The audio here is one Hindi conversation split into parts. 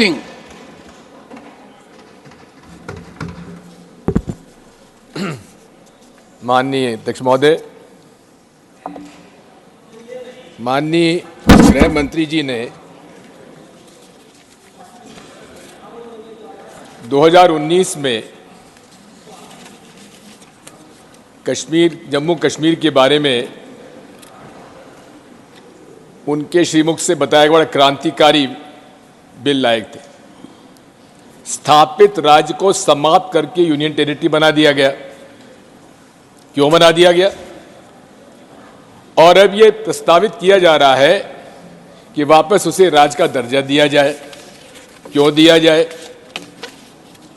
सिंह। माननीय अध्यक्ष महोदय, माननीय गृह मंत्री जी ने 2019 में जम्मू कश्मीर के बारे में उनके श्रीमुख से बताया गया बड़ा क्रांतिकारी बिल लाए थे। स्थापित राज्य को समाप्त करके यूनियन टेरिटरी बना दिया गया। क्यों बना दिया गया? और अब यह प्रस्तावित किया जा रहा है कि वापस उसे राज्य का दर्जा दिया जाए। क्यों दिया जाए?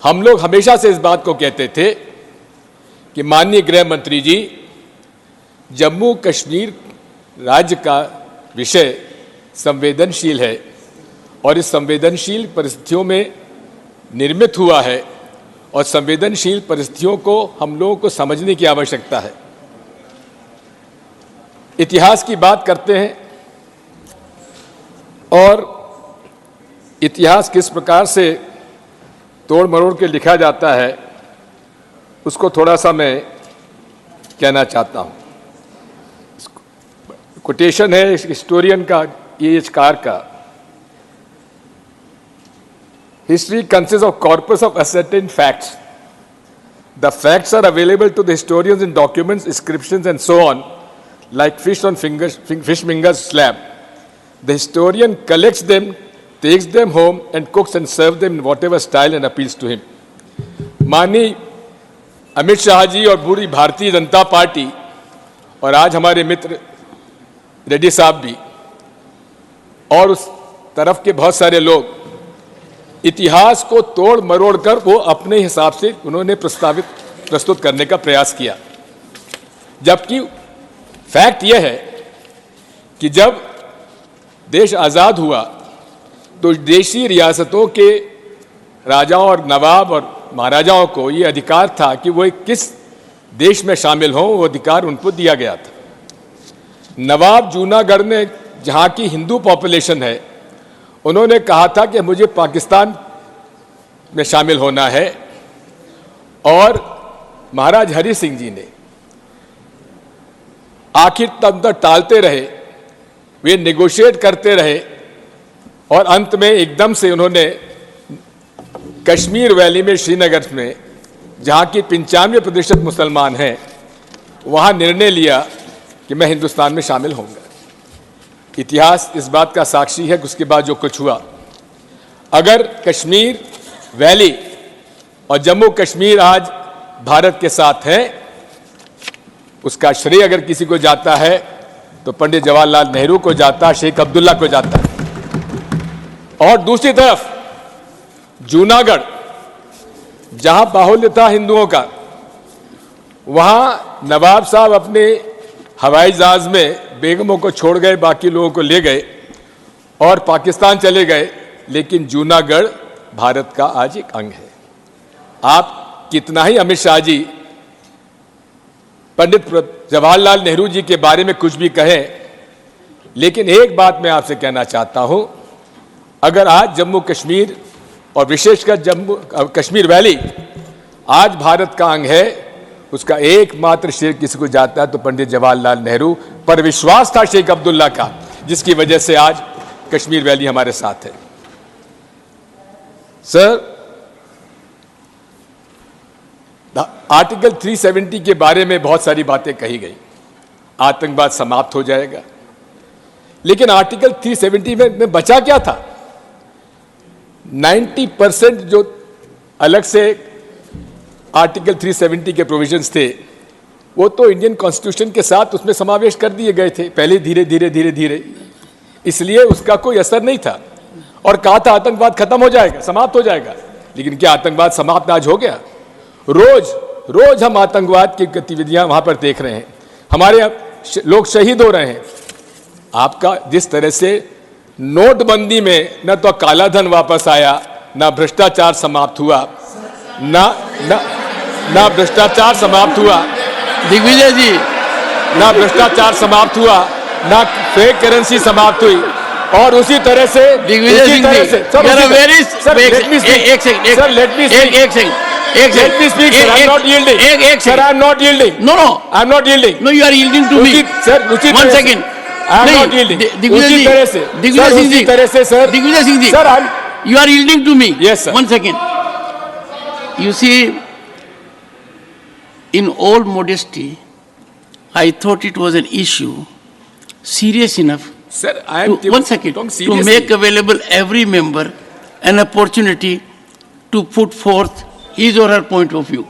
हम लोग हमेशा से इस बात को कहते थे कि माननीय गृह मंत्री जी, जम्मू कश्मीर राज्य का विषय संवेदनशील है और इस संवेदनशील परिस्थितियों में निर्मित हुआ है और संवेदनशील परिस्थितियों को हम लोगों को समझने की आवश्यकता है। इतिहास की बात करते हैं और इतिहास किस प्रकार से तोड़ मरोड़ के लिखा जाता है उसको थोड़ा सा मैं कहना चाहता हूं। कोटेशन है हिस्टोरियन का, EH का। History consists of corpus of ascertained facts. The facts are available to the historians in documents, inscriptions, and so on, like fish on fishmonger's slab. The historian collects them, takes them home, and cooks and serves them in whatever style and appeals to him. माननीय अमित शाह जी और पूरी भारतीय जनता पार्टी और आज हमारे मित्र रेड्डी साहब भी और उस तरफ के बहुत सारे लोग इतिहास को तोड़ मरोड़ कर वो अपने हिसाब से उन्होंने प्रस्तुत करने का प्रयास किया। जबकि फैक्ट यह है कि जब देश आज़ाद हुआ तो देशी रियासतों के राजाओं और नवाब और महाराजाओं को ये अधिकार था कि वो किस देश में शामिल हों, वो अधिकार उनको दिया गया था। नवाब जूनागढ़ ने, जहाँ की हिंदू पॉपुलेशन है, उन्होंने कहा था कि मुझे पाकिस्तान में शामिल होना है और महाराज हरि सिंह जी ने आखिर तब तक टालते रहे, वे नेगोशिएट करते रहे और अंत में एकदम से उन्होंने कश्मीर वैली में, श्रीनगर में, जहाँ की 95% मुसलमान हैं, वहाँ निर्णय लिया कि मैं हिंदुस्तान में शामिल होऊंगा। इतिहास इस बात का साक्षी है कि उसके बाद जो कुछ हुआ, अगर कश्मीर वैली और जम्मू कश्मीर आज भारत के साथ है, उसका श्रेय अगर किसी को जाता है तो पंडित जवाहरलाल नेहरू को जाता, शेख अब्दुल्ला को जाता है। और दूसरी तरफ जूनागढ़, जहां बाहुल्य था हिंदुओं का, वहां नवाब साहब अपने हवाई जहाज में बेगमों को छोड़ गए, बाकी लोगों को ले गए और पाकिस्तान चले गए। लेकिन जूनागढ़ भारत का आज एक अंग है। आप कितना ही अमित शाह जी पंडित जवाहरलाल नेहरू जी के बारे में कुछ भी कहें, लेकिन एक बात मैं आपसे कहना चाहता हूं, अगर आज जम्मू कश्मीर और विशेषकर जम्मू कश्मीर वैली आज भारत का अंग है, उसका एकमात्र श्रेय किसी को जाता है तो पंडित जवाहरलाल नेहरू पर विश्वास था शेख अब्दुल्ला का, जिसकी वजह से आज कश्मीर वैली हमारे साथ है। सर, आर्टिकल 370 के बारे में बहुत सारी बातें कही गई। आतंकवाद समाप्त हो जाएगा, लेकिन आर्टिकल 370 में बचा क्या था? 90% जो अलग से आर्टिकल 370 के प्रोविजंस थे, वो तो इंडियन कॉन्स्टिट्यूशन के साथ उसमें समावेश कर दिए गए थे पहले, धीरे धीरे, इसलिए उसका कोई असर नहीं था। और कहा था आतंकवाद खत्म हो जाएगा, समाप्त हो जाएगा, लेकिन क्या आतंकवाद समाप्त आज हो गया? रोज हम आतंकवाद की गतिविधियां वहां पर देख रहे हैं, हमारे लोग शहीद हो रहे हैं। आपका जिस तरह से नोटबंदी में न तो काला धन वापस आया, न भ्रष्टाचार समाप्त हुआ, ना भ्रष्टाचार समाप्त हुआ, दिग्विजय जी, ना भ्रष्टाचार समाप्त हुआ, ना फेक करेंसी समाप्त हुई, और उसी तरह से Digvijay Singh ji, sir let me speak, एक second, sir let me speak, एक second, let me speak, sir. I'm not yielding. Sir, I'm not yielding. No, I'm not yielding. no, you are yielding to me. Sir, उसी One तरह से second. I'm नहीं, not yielding. दिग्विजय उसी जी, तरह से दिग्विजय सर, सिंह उसी जी, तरह से sir, Digvijay Singh ji, sir I'm you are yielding to me. Yes, sir. One second. You see, in all modesty, I thought it was an issue serious enough sir I am one second, talking to seriously. make available every member an opportunity to put forth his or her point of view.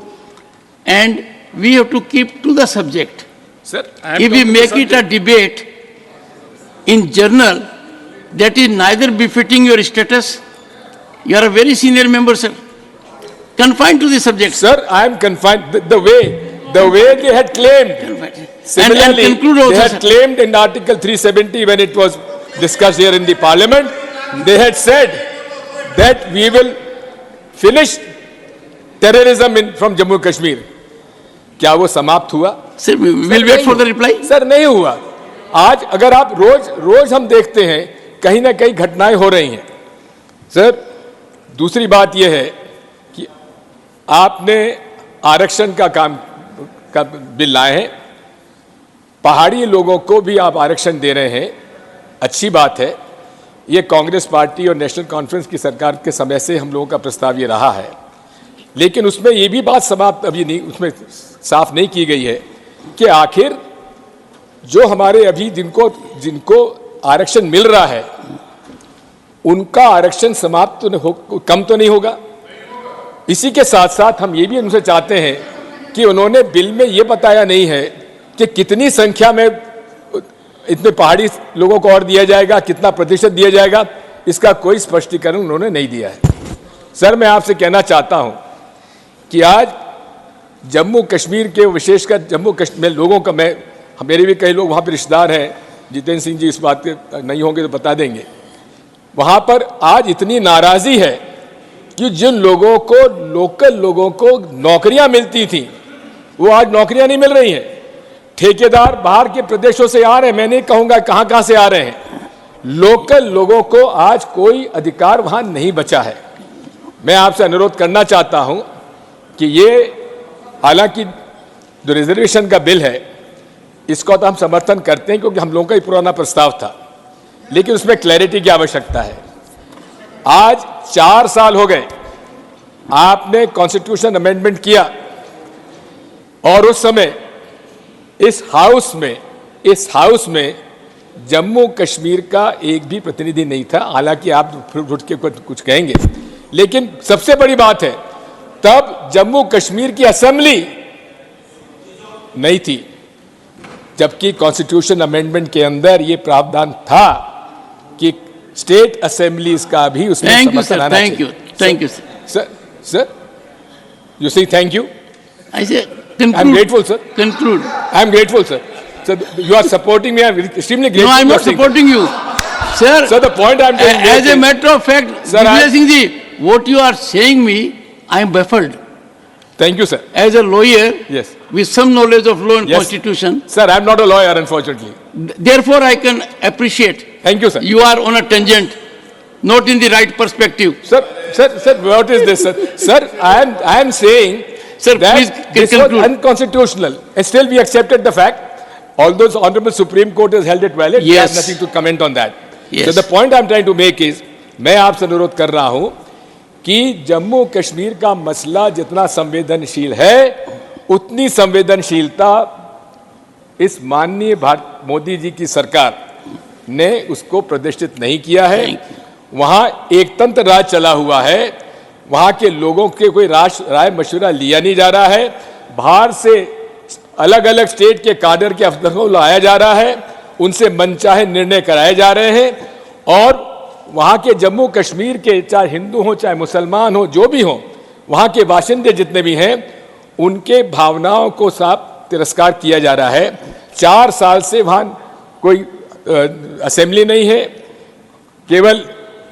And we have to keep to the subject. Sir, I am If we talking make the it a subject. debate in journal, that is neither befitting your status. You are a very senior member, sir. Confined to the subject. Sir, I am confined. The way they had claimed. Confined. Similarly, and conclude also, they had sir. claimed in Article 370 when it was discussed here in the Parliament, they had said that we will finish terrorism from Jammu Kashmir. क्या वो समाप्त हुआ? Sir, we will wait for the reply. Sir नहीं हुआ. आज अगर आप रोज हम देखते हैं कहीं ना कहीं घटनाएं हो रही हैं. सर दूसरी बात यह है कि आपने आरक्षण का बिल लाए हैं. पहाड़ी लोगों को भी आप आरक्षण दे रहे हैं, अच्छी बात है. ये कांग्रेस पार्टी और नेशनल कॉन्फ्रेंस की सरकार के समय से हम लोगों का प्रस्ताव ये रहा है. लेकिन उसमें ये भी बात समाप्त अभी नहीं, उसमें साफ नहीं की गई है कि आखिर जो हमारे अभी जिनको आरक्षण मिल रहा है उनका आरक्षण समाप्त तो कम तो नहीं होगा. इसी के साथ साथ हम ये भी उनसे चाहते हैं कि उन्होंने बिल में ये बताया नहीं है कि कितनी संख्या में इतने पहाड़ी लोगों को और दिया जाएगा, कितना प्रतिशत दिया जाएगा, इसका कोई स्पष्टीकरण उन्होंने नहीं दिया है. सर मैं आपसे कहना चाहता हूं कि आज जम्मू कश्मीर के विशेषकर जम्मू कश्मीर लोगों का मेरे भी कई लोग वहाँ पर रिश्तेदार हैं, जितेंद्र सिंह जी इस बात के नहीं होंगे तो बता देंगे. वहाँ पर आज इतनी नाराज़ी है कि जिन लोगों को लोकल लोगों को नौकरियाँ मिलती थी वो आज नौकरियाँ नहीं मिल रही हैं. ठेकेदार बाहर के प्रदेशों से आ रहे हैं, मैं नहीं कहूँगा कहाँ से आ रहे हैं. लोकल लोगों को आज कोई अधिकार वहाँ नहीं बचा है. मैं आपसे अनुरोध करना चाहता हूँ कि ये हालांकि जो रिजर्वेशन का बिल है इसको तो हम समर्थन करते हैं क्योंकि हम लोगों का ही पुराना प्रस्ताव था, लेकिन उसमें क्लैरिटी की आवश्यकता है. आज 4 साल हो गए आपने कॉन्स्टिट्यूशन अमेंडमेंट किया और उस समय इस हाउस में जम्मू कश्मीर का एक भी प्रतिनिधि नहीं था. हालांकि आप उठ के कुछ कहेंगे, लेकिन सबसे बड़ी बात है तब जम्मू कश्मीर की असेंबली नहीं थी, जबकि कॉन्स्टिट्यूशन अमेंडमेंट के अंदर ये प्रावधान था कि स्टेट असेंबलीज का भी उसमें समर्थन आना चाहिए. थैंक यू सर यू से thank you. I say I am grateful, sir. Conclude. I am grateful, sir. So you are supporting me. I am extremely grateful. No, I am not supporting you, sir. Sir, the point I am trying to as a matter of fact, Divyaj Singh ji, what you are saying me, I am baffled. Thank you, sir. As a lawyer, yes, with some knowledge of law and yes, constitution, sir, I am not a lawyer, unfortunately. Therefore, I can appreciate. Thank you, sir. You are on a tangent, not in the right perspective. Sir, what is this, sir? Sir, I am saying, sir, that please this conclude. was unconstitutional, and still we accepted the fact. Although the Honorable Supreme Court has held it valid, we have Yes. nothing to comment on that. Yes. So the point I am trying to make is, मैं आपसे अनुरोध कर रहा हूं कि जम्मू कश्मीर का मसला जितना संवेदनशील है उतनी संवेदनशीलता इस माननीय मोदी जी की सरकार ने उसको प्रदर्शित नहीं किया है. वहां एक तंत्र राज चला हुआ है, वहां के लोगों के कोई राय मशवरा लिया नहीं जा रहा है. बाहर से अलग अलग स्टेट के काडर के अफसरों को लाया जा रहा है, उनसे मनचाहे निर्णय कराए जा रहे हैं और वहाँ के जम्मू कश्मीर के चाहे हिंदू हो चाहे मुसलमान हो जो भी हो, वहाँ के बाशिंदे जितने भी हैं उनके भावनाओं को साफ तिरस्कार किया जा रहा है. 4 साल से वहाँ कोई असेंबली नहीं है, केवल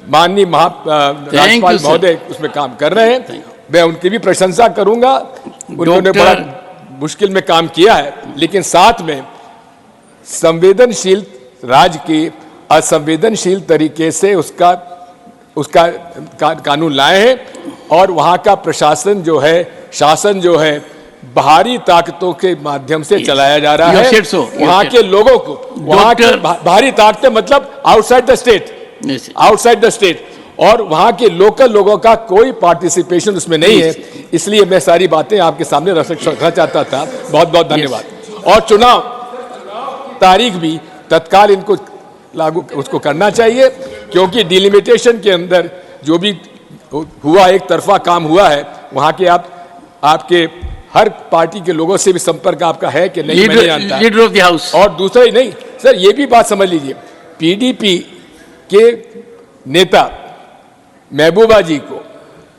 माननीय राज्यपाल महोदय उसमें काम कर रहे हैं. मैं उनकी भी प्रशंसा करूंगा, उन्होंने बड़ा मुश्किल में काम किया है, लेकिन साथ में संवेदनशील राज्य की असंवेदनशील तरीके से उसका कानून लाए हैं और वहां का प्रशासन जो है, शासन जो है, बाहरी ताकतों के माध्यम से चलाया जा रहा है। वहां के लोगों को, वहां के बाहरी ताकतें मतलब outside the state, outside the state, और वहां के लोकल लोगों का कोई पार्टिसिपेशन उसमें नहीं है। इसलिए मैं सारी बातें आपके सामने रखना चाहता था। बहुत बहुत धन्यवाद। और चुनाव तारीख भी तत्काल इनको लागू उसको करना चाहिए, क्योंकि डिलिमिटेशन के अंदर जो भी हुआ, एक तरफा काम हुआ है, वहां के आपके हर पार्टी के लोगों से भी संपर्क आपका है कि नहीं, मैं नहीं जानता। Leader of the house. और दूसरा ही नहीं सर, ये भी बात समझ लीजिए, पीडीपी के नेता महबूबा जी को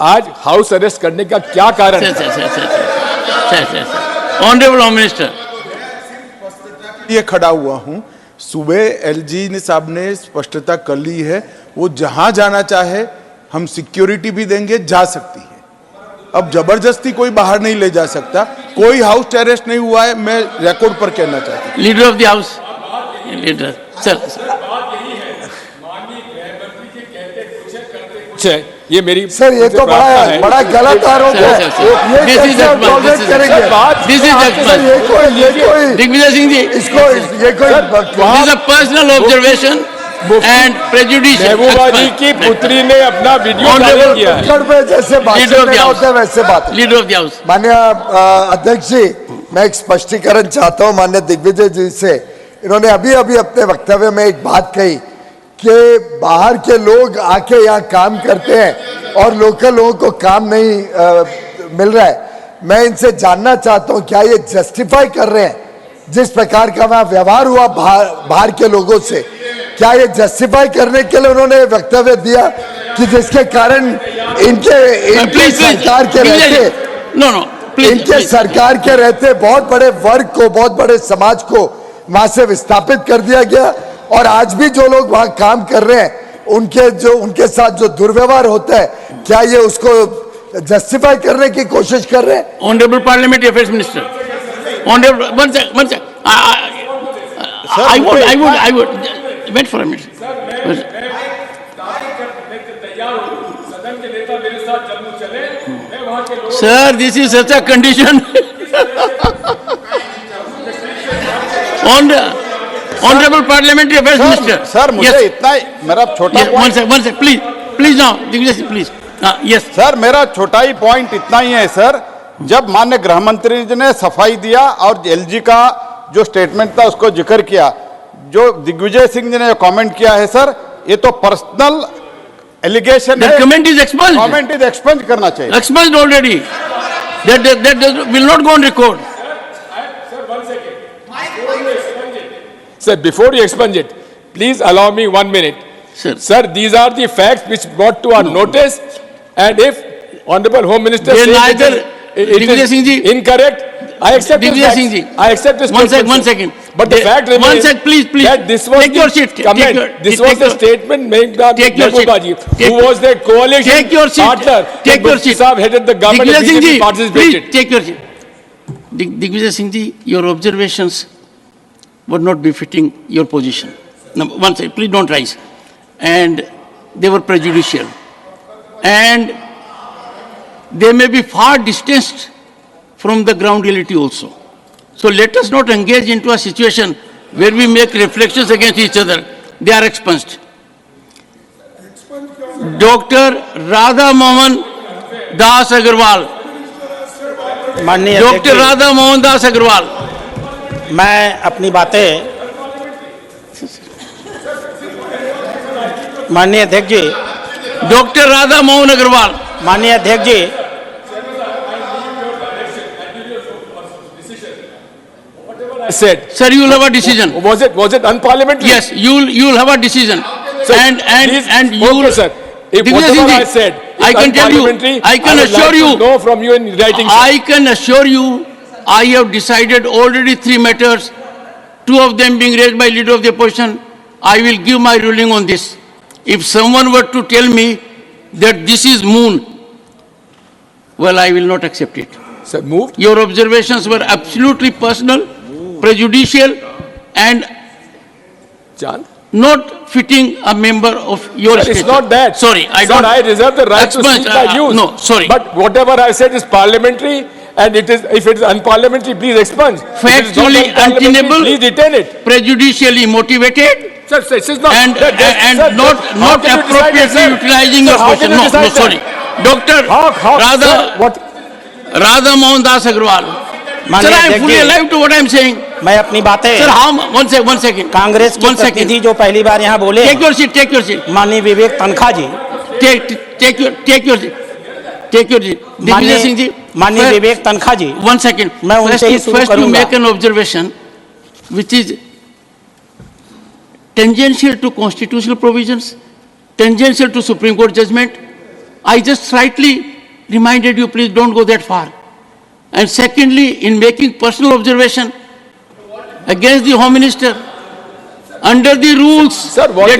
आज हाउस अरेस्ट करने का क्या कारण है? ऑनरेबल होम मिनिस्टर, ये खड़ा हुआ हूं, सुबह एलजी साहब ने स्पष्टता कर ली है, वो जहां जाना चाहे हम सिक्योरिटी भी देंगे, जा सकती है। अब जबरदस्ती कोई बाहर नहीं ले जा सकता, कोई हाउस अरेस्ट नहीं हुआ है, मैं रिकॉर्ड पर कहना चाहता हूं। Leader of the house, leader sir, ये मेरी सर, ये तो बड़ा गलत आरोप है। ये दिग्विजय सिंह जी, इसको ये कोई पर्सनल ऑब्जर्वेशन एंड प्रेजुडिशियल। महबूबा जी की पुत्री ने अपना वीडियो वायरल किया है। जैसे होते हैं वैसे बात। लीडर ऑफ द हाउस, माननीय अध्यक्ष जी, मैं एक स्पष्टीकरण चाहता हूं माननीय दिग्विजय जी से। इन्होंने अभी अभी अपने वक्तव्य में एक बात कही कि बाहर के लोग आके यहाँ काम करते हैं और लोकल लोगों को काम नहीं मिल रहा है। मैं इनसे जानना चाहता हूँ, क्या ये जस्टिफाई कर रहे हैं जिस प्रकार का वहाँ व्यवहार हुआ बाहर के लोगों से, क्या ये जस्टिफाई करने के लिए उन्होंने वक्तव्य दिया कि जिसके कारण इनके सरकार के रहते इनके सरकार के रहते बहुत बड़े वर्ग को, बहुत बड़े समाज को वहां से विस्थापित कर दिया गया, और आज भी जो लोग वहां काम कर रहे हैं उनके साथ जो दुर्व्यवहार होता है, क्या ये उसको जस्टिफाई करने की कोशिश कर रहे हैं? Honourable parliamentary affairs minister, honourable one sec. I would wait for a minute. Sir, this is such a condition. Honorable Parliamentary Affairs Minister. Sir, मुझे इतना मेरा छोटा one sec, please now, please. Yes. Sir, मेरा छोटा ही पॉइंट इतना ही है सर, जब माननीय गृह मंत्री जी ने सफाई दिया और एलजी का जो स्टेटमेंट था उसको जिक्र किया, जो दिग्विजय सिंह जी ने जो कमेंट किया है सर, ये तो पर्सनल एलिगेशन है। Comment is expunged. Comment is expunge करना चाहिए। Expunged already. That will not go on record. Sir, before you expunge it, please allow me 1 minute. Sir, these are the facts which brought to our notice, and if Honorable Home Minister says it is incorrect, I accept his facts. I accept his statement. One second. But the fact remains, one sec, please. that this was take your seat. comment. This was the statement made by Mahbooba ji, who was the coalition take your seat. partner. Take your seat. Saab headed the government and BJP participated. Please take your seat. Digvijay Singh ji, your observations were not befitting your position. Number one second, please don't rise. And they were prejudicial. And they may be far distanced from the ground reality also. So let us not engage into a situation where we make reflections against each other. They are expunged. Dr. Radha Mohan Das Agarwal. Dr. Radha Mohan Das Agarwal. मैं अपनी बातें माननीय अध्यक्ष जी, डॉक्टर राधा मोहन अग्रवाल, माननीय अध्यक्ष जी, said, sir, you will have a decision. Was it unparliamentary? Yes, you will have a decision. Sir, and you will, sir. If whatever I said, I can tell you, I can assure you, know from you in writing. I can assure you, I have decided already 3 matters, 2 of them being raised by leader of the opposition. I will give my ruling on this. If someone were to tell me that this is moon, well, I will not accept it. Sir, moved. Your observations were absolutely personal, prejudicial, and John? not fitting a member of your Sir, stature. it's not that. Sorry, I Sir, don't. I reserve the right to Expunge, speak my views. No, sorry. But whatever I said is parliamentary, and it is, if it is unparliamentary, please expunge. If it is not Factually unparliamentary, untenable. please retain it. Prejudicially motivated Sir, this is not. and Sir, not how can you decide appropriately that, sir? utilizing Sir, your how question. can you No, decide sorry. that? Doctor How, Radha, sir, what? Radha Mohan Das Agrawal. Sir, माननीय I am अध्यक्ष fully ji, alive to what I am saying. मैं अपनी बातें Sir, how, one second. Congress के One second. प्रतिनिधि जो पहली बार यहाँ बोले Take your seat, take your seat. माननीय विवेक तनखा जी, Take your seat. Take your seat. Digvijay Singh ji. माननीय first- विवेक तनखा जी, One second. मैं उनसे ही शुरू First to करूंगा। make an observation which is tangential to constitutional provisions, tangential to Supreme Court judgment. I just slightly reminded you, please don't go that far. And secondly, in making personal observation against the Home Minister, under the rules, Sir, what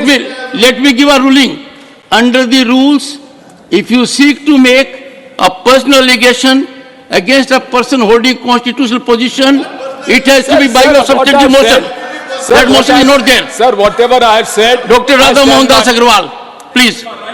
let me give a ruling. Under the rules, if you seek to make a personal allegation against a person holding constitutional position, it has to be by Sir, a what substantive I've motion. said- Sir, That what motion is I- not there. Sir, whatever I have said. Dr. I Radha stand Mohan Das by- Agrawal, please.